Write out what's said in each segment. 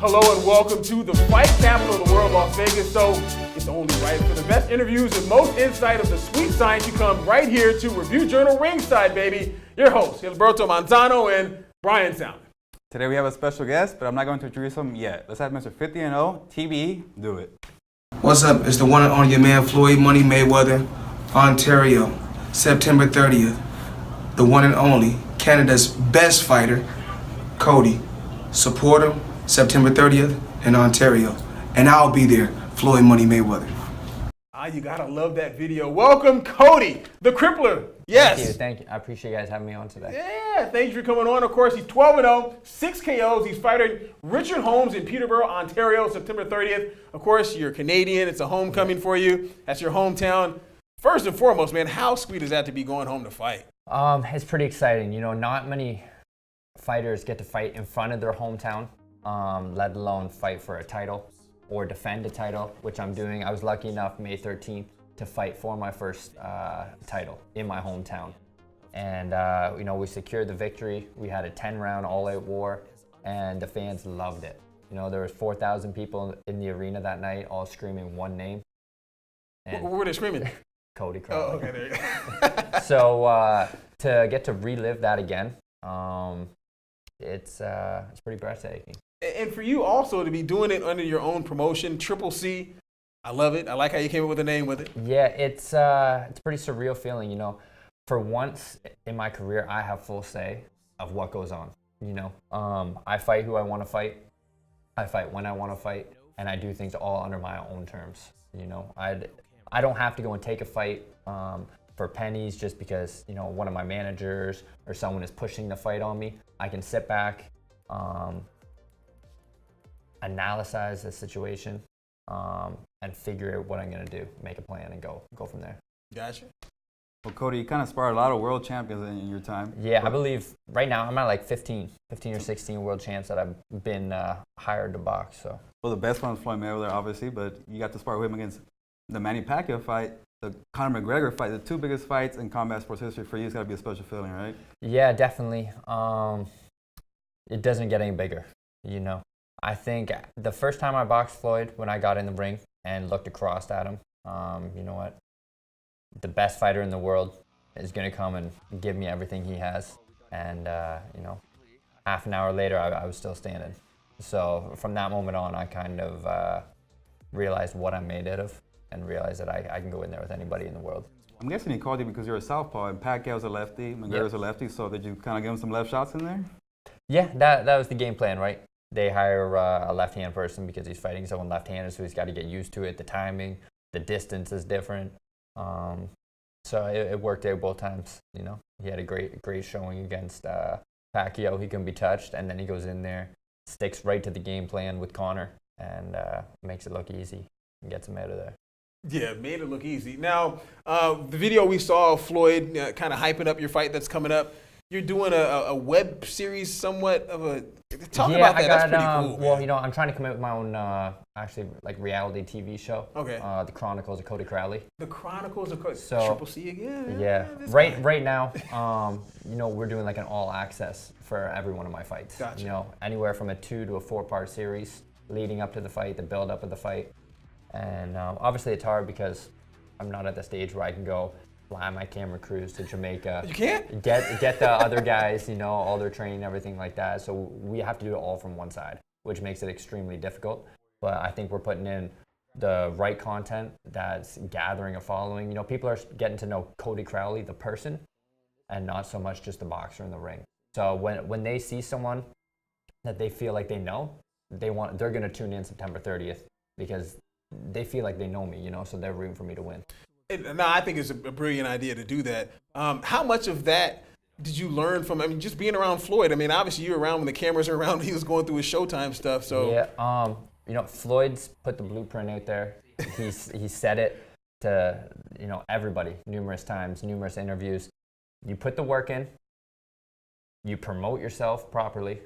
Hello and welcome to the fight capital of the world, Las Vegas. So it's only right for the best interviews and most insight of the sweet science. You come right here to review Journal Ringside, baby. Your hosts, Gilberto Manzano and Brian Salmon. Today we have a special guest, but I'm not going to introduce him yet. Let's have Mr. 50-0, TBE, do it. What's up? It's the one and only your man Floyd Money Mayweather, Ontario, September 30th. The one and only Canada's best fighter, Cody. Support him September 30th in Ontario. And I'll be there, Floyd Money Mayweather. You gotta love that video. Welcome, Cody, the Cripler. Yes. Thank you. I appreciate you guys having me on today. Yeah, thanks for coming on. Of course, he's 12-0, 6 KOs. He's fighting Richard Holmes in Peterborough, Ontario, September 30th. Of course, you're Canadian. It's a homecoming for you. That's your hometown. First and foremost, man, how sweet is that to be going home to fight? It's pretty exciting. You know, not many fighters get to fight in front of their hometown, let alone fight for a title or defend a title, which I'm doing. I was lucky enough May 13th to fight for my first title in my hometown. And, you know, we secured the victory. We had a 10-round all-out war, and the fans loved it. You know, there was 4,000 people in the arena that night, all screaming one name. What were they screaming? Cody Crowley. Oh, okay, there you go. So to get to relive that again, it's pretty breathtaking. And for you also to be doing it under your own promotion, Triple C, I love it. I like how you came up with a name with it. Yeah, it's a pretty surreal feeling, you know. For once in my career, I have full say of what goes on, you know. I fight who I want to fight. I fight when I want to fight, and I do things all under my own terms, you know. I don't have to go and take a fight for pennies just because, you know, one of my managers or someone is pushing the fight on me. I can sit back, analyze the situation, and figure out what I'm going to do, make a plan, and go from there. Gotcha. Well, Cody, you kind of sparred a lot of world champions in your time. Yeah, I believe right now I'm at like 15 or 16 world champs that I've been hired to box. So. Well, the best one was Floyd Mayweather, obviously, but you got to spar with him against the Manny Pacquiao fight, the Conor McGregor fight, the two biggest fights in combat sports history. For you, it's got to be a special feeling, right? Yeah, definitely. It doesn't get any bigger, you know. I think the first time I boxed Floyd, when I got in the ring and looked across at him, you know what? The best fighter in the world is going to come and give me everything he has. And, you know, half an hour later, I was still standing. So from that moment on, I kind of realized what I'm made out of and realized that I can go in there with anybody in the world. I'm guessing he called you because you're a southpaw, and Pacquiao's a lefty, McGregor's a lefty, so did you kind of give him some left shots in there? Yeah, that was the game plan, right? They hire a left-hand person because he's fighting someone left-handed, so he's got to get used to it. The timing, the distance is different. So it worked out both times, you know. He had a great showing against Pacquiao. He couldn't be touched, and then he goes in there, sticks right to the game plan with Conor, and makes it look easy and gets him out of there. Yeah, made it look easy. Now, the video we saw of Floyd kind of hyping up your fight that's coming up, you're doing a web series somewhat of a... Talk about that. That's pretty cool. Well, you know, I'm trying to come out with my own, actually, like reality TV show. Okay. The Chronicles of Cody Crowley. The Chronicles of Cody. So, Triple C again. Yeah. Right now, you know, we're doing like an all access for every one of my fights. Gotcha. You know, anywhere from a 2 to a 4-part series leading up to the fight, the build up of the fight. And obviously it's hard because I'm not at the stage where I can go fly my camera crews to Jamaica. You can't? Get the other guys, you know, all their training, everything like that. So we have to do it all from one side, which makes it extremely difficult. But I think we're putting in the right content that's gathering a following. You know, people are getting to know Cody Crowley, the person, and not so much just the boxer in the ring. So when they see someone that they feel like they know, they're going to tune in September 30th because they feel like they know me, you know, so they're rooting for me to win. No, I think it's a brilliant idea to do that. How much of that did you learn from, I mean, just being around Floyd? I mean, obviously you were around when the cameras were around, he was going through his Showtime stuff, so. Yeah, you know, Floyd's put the blueprint out there. He said it to, you know, everybody numerous times, numerous interviews. You put the work in, you promote yourself properly,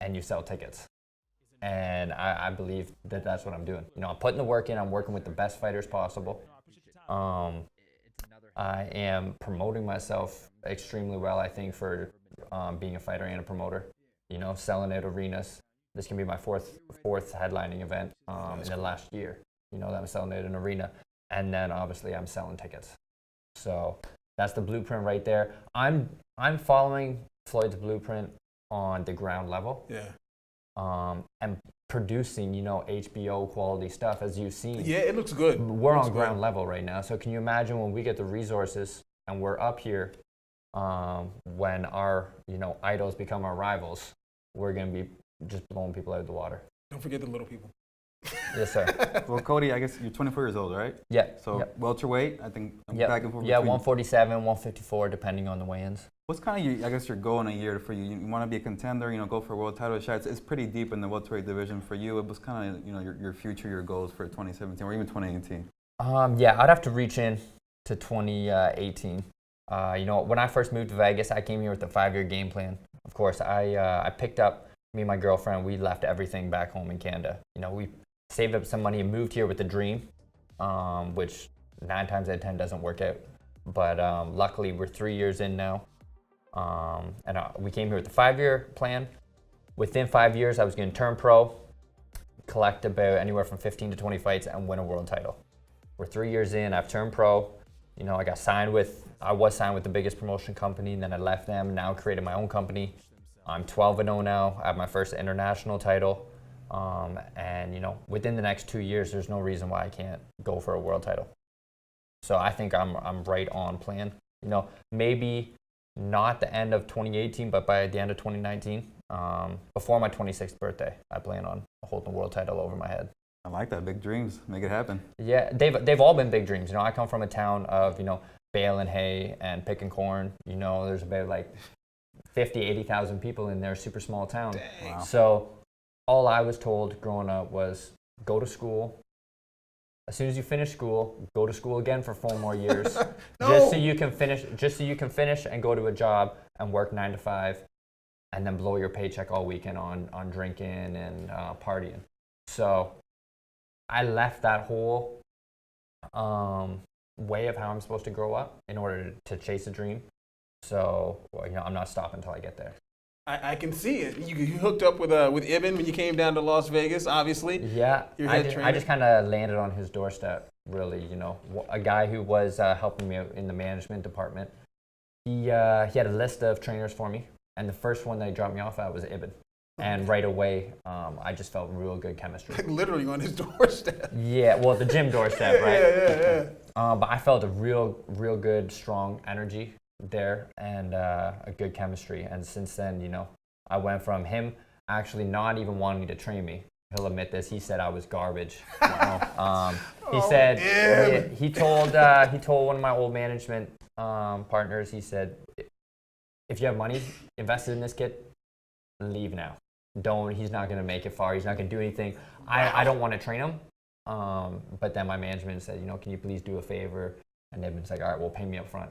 and you sell tickets. And I believe that that's what I'm doing. You know, I'm putting the work in. I'm working with the best fighters possible. I am promoting myself extremely well, I think, for being a fighter and a promoter. You know, selling out arenas, This can be my fourth headlining event in the last year. You know, that I'm selling at an arena, and then obviously I'm selling tickets. So that's the blueprint right there. I'm following Floyd's blueprint on the ground level. Yeah. And producing, you know, HBO quality stuff, as you've seen. Yeah, it looks good. We're on ground level right now. So can you imagine when we get the resources and we're up here, when our, you know, idols become our rivals, we're going to be just blowing people out of the water. Don't forget the little people. Yes, sir. Well, Cody, I guess you're 24 years old, right? Yeah. So welterweight, I think Yep. back and forth. Yeah, between- 147, 154, depending on the weigh-ins. What's kind of, I guess, your goal in a year for you? You want to be a contender, you know, go for a world title shot. It's pretty deep in the welterweight division for you. It was kind of, you know, your future, your goals for 2017 or even 2018. Yeah, I'd have to reach in to 2018. You know, when I first moved to Vegas, I came here with a 5-year game plan. Of course, I picked up, me and my girlfriend, we left everything back home in Canada. You know, we saved up some money and moved here with a dream, which 9 times out of 10 doesn't work out. But luckily, we're 3 years in now. And we came here with a 5-year plan. Within 5 years, I was going to turn pro, collect about anywhere from 15 to 20 fights, and win a world title. We're 3 years in. I've turned pro. You know, I was signed with the biggest promotion company, and then I left them. Now created my own company. I'm 12-0 now. I have my first international title. And you know, within the next 2 years, there's no reason why I can't go for a world title. So I think I'm right on plan. You know, maybe not the end of 2018, but by the end of 2019, before my 26th birthday, I plan on holding the world title over my head. I like that. Big dreams. Make it happen. Yeah, they've all been big dreams. You know, I come from a town of, you know, baling hay and picking corn. You know, there's about like 50, 80,000 people in their super small town. Dang. Wow. So all I was told growing up was go to school. As soon as you finish school, go to school again for 4 more years, No. just so you can finish and go to a job and work 9 to 5, and then blow your paycheck all weekend on drinking and partying. So I left that whole way of how I'm supposed to grow up in order to chase a dream. So you know, I'm not stopping until I get there. I can see it. You hooked up with Ibn when you came down to Las Vegas, obviously. Yeah, Your I head just trainer? kind of landed on his doorstep, really. You know, a guy who was helping me out in the management department. He had a list of trainers for me, and the first one that he dropped me off at was Ibn. And right away, I just felt real good chemistry. Like literally on his doorstep. Yeah, well, the gym doorstep, right? Yeah. But I felt a real good, strong energy there and a good chemistry. And since then, you know, I went from him actually not even wanting to train me. He'll admit this. He said I was garbage. He said he told one of my old management partners. He said, if you have money invested in this kid, leave now. He's not going to make it far. He's not going to do anything. I don't want to train him. But then my management said, you know, can you please do a favor? And they've been like, all right, well, pay me up front,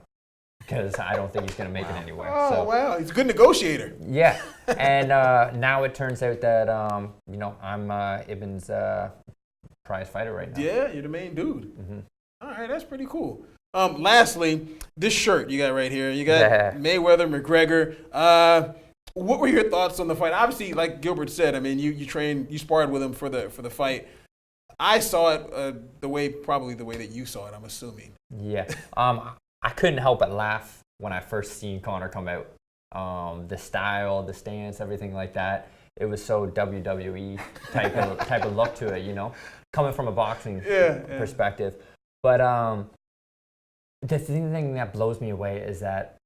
because I don't think he's going to make it anywhere. Oh, So, wow. He's a good negotiator. yeah. And now it turns out that, you know, I'm Ibn's prize fighter right now. Yeah, you're the main dude. Mm-hmm. All right, that's pretty cool. Lastly, this shirt you got right here. You got Yeah. Mayweather McGregor. What were your thoughts on the fight? Obviously, like Gilbert said, I mean, you sparred with him for the fight. I saw it probably the way that you saw it, I'm assuming. Yeah. I couldn't help but laugh when I first seen Conor come out. The style, the stance, everything like that. It was so WWE type of look to it, you know, coming from a boxing perspective. But the thing that blows me away is that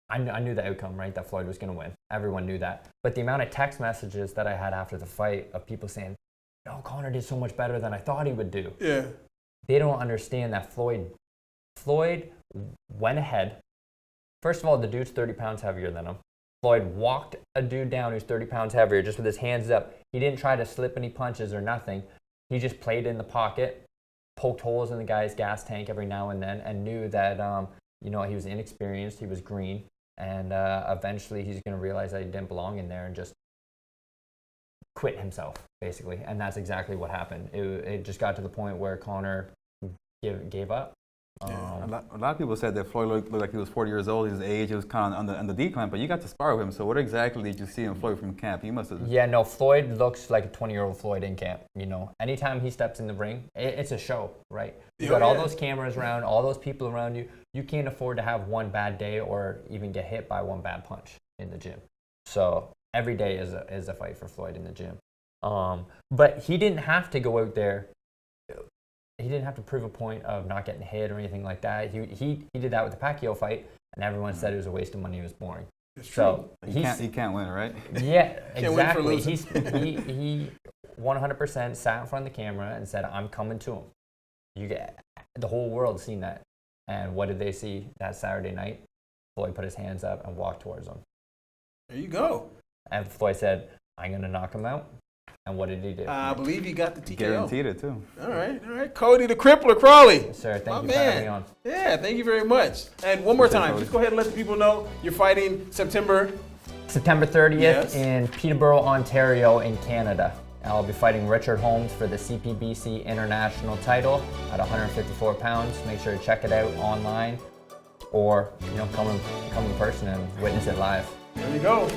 I knew the outcome, right? That Floyd was going to win. Everyone knew that. But the amount of text messages that I had after the fight of people saying, "No, Conor did so much better than I thought he would do." Yeah. They don't understand that Floyd went ahead. First of all, the dude's 30 pounds heavier than him. Floyd walked a dude down who's 30 pounds heavier just with his hands up. He didn't try to slip any punches or nothing. He just played in the pocket, poked holes in the guy's gas tank every now and then, and knew that you know, he was inexperienced, he was green, and eventually he's going to realize that he didn't belong in there and just quit himself, basically. And that's exactly what happened. It just got to the point where Conor gave up. A lot of people said that Floyd looked like he was 40 years old. His age, it was kind of on the decline. But you got to spar with him. So what exactly did you see in Floyd from camp? You must have. Yeah, no, Floyd looks like a 20-year-old Floyd in camp. Anytime he steps in the ring, it's a show, right? You got all those cameras around, all those people around you. You can't afford to have one bad day or even get hit by one bad punch in the gym. So every day is a fight for Floyd in the gym. But he didn't have to go out there. He didn't have to prove a point of not getting hit or anything like that. He did that with the Pacquiao fight, and everyone said it was a waste of money. It was boring. It's so true. He can't win, right? Yeah, exactly. Can't He 100% sat in front of the camera and said, "I'm coming to him." The whole world seen that. And what did they see that Saturday night? Floyd put his hands up and walked towards him. There you go. And Floyd said, "I'm gonna knock him out." And what did he do? I believe he got the TKO. Guaranteed it too. All right. Cody the Crippler Crowley. Yes, sir, thank My you for having me man. on. Yeah, thank you very much. And one more time, Cody. just go ahead and let the people know you're fighting September 30th Yes. in Peterborough, Ontario in Canada. I'll be fighting Richard Holmes for the CPBC International title at 154 pounds. Make sure to check it out online or come in person and witness it live. There you go.